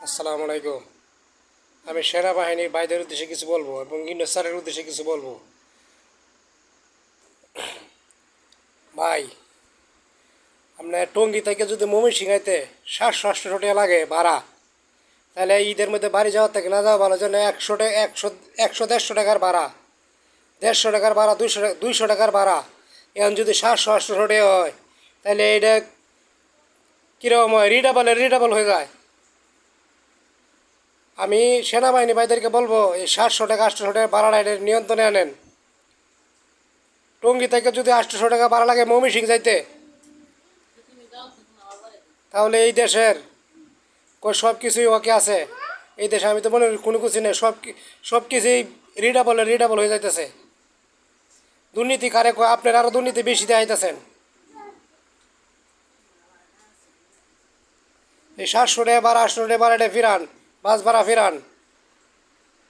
আসসালামু আলাইকুম। আমি সেনাবাহিনীর ভাইদের উদ্দেশ্যে কিছু বলবো এবং ইন্দ্র স্যারের উদ্দেশ্যে কিছু বলবো। ভাই, আপনার টঙ্গী থেকে যদি ময়মনসিংহাইতে 700-800 টাকা লাগে ভাড়া, তাহলে ঈদের মধ্যে বাড়ি যাওয়ার থেকে না যাওয়া ভালো। জন্য 100-150 টাকার ভাড়া, 150 টাকার ভাড়া, 200 টাকার ভাড়া। এখন যদি 700-800 টাকা হয়, তাহলে এটা কীরকম হয়? রিডাবল হয়ে যায়। আমি সেনাবাহিনী ভাইদেরকে বলবো, এই 700 টাকা 800 টাকা ভাড়াটা এটা নিয়ন্ত্রণে আনেন। টঙ্গী থেকে যদি 800 টাকা ভাড়া লাগে ময়মনসিংহ যাইতে, তাহলে এই দেশের সব কিছুই ওকে আছে। এই দেশে আমি তো মনে করি কোনো কিছু নেই, সব কিছুই রিডাবল হয়ে যাইতেছে। দুর্নীতি কারে কয়? আপনার আরও দুর্নীতি বেশি দেখাইতেছেন। এই 700 টাকা ভাড়া 800 টাকা ভাড়াটা ফিরান, বাস ভাড়া ফিরান।